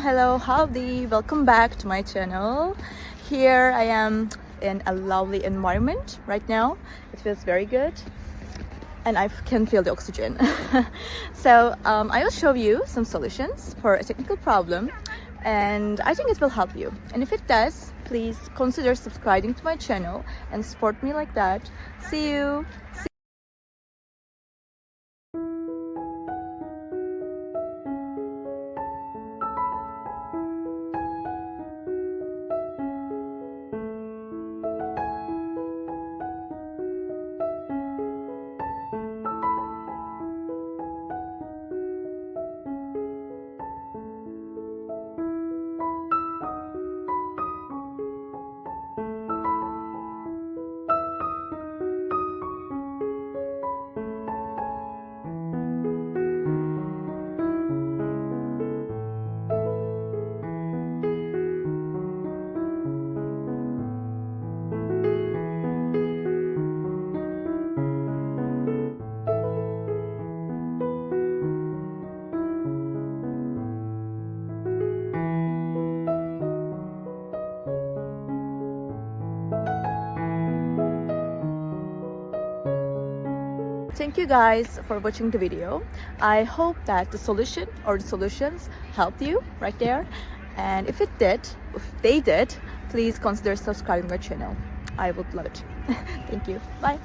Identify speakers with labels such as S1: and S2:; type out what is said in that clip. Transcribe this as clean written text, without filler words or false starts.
S1: Hello, howdy, welcome back to my channel. Here I am in a lovely environment right now. It feels very good and I can feel the oxygen. So I will show you some solutions for a technical problem and I think it will help you. And if it does, please consider subscribing to my channel and support me like that. See you. Thank you guys for watching the video. I hope that the solution or the solutions helped you right there. And if they did, please consider subscribing my channel. I would love it. Thank you. Bye.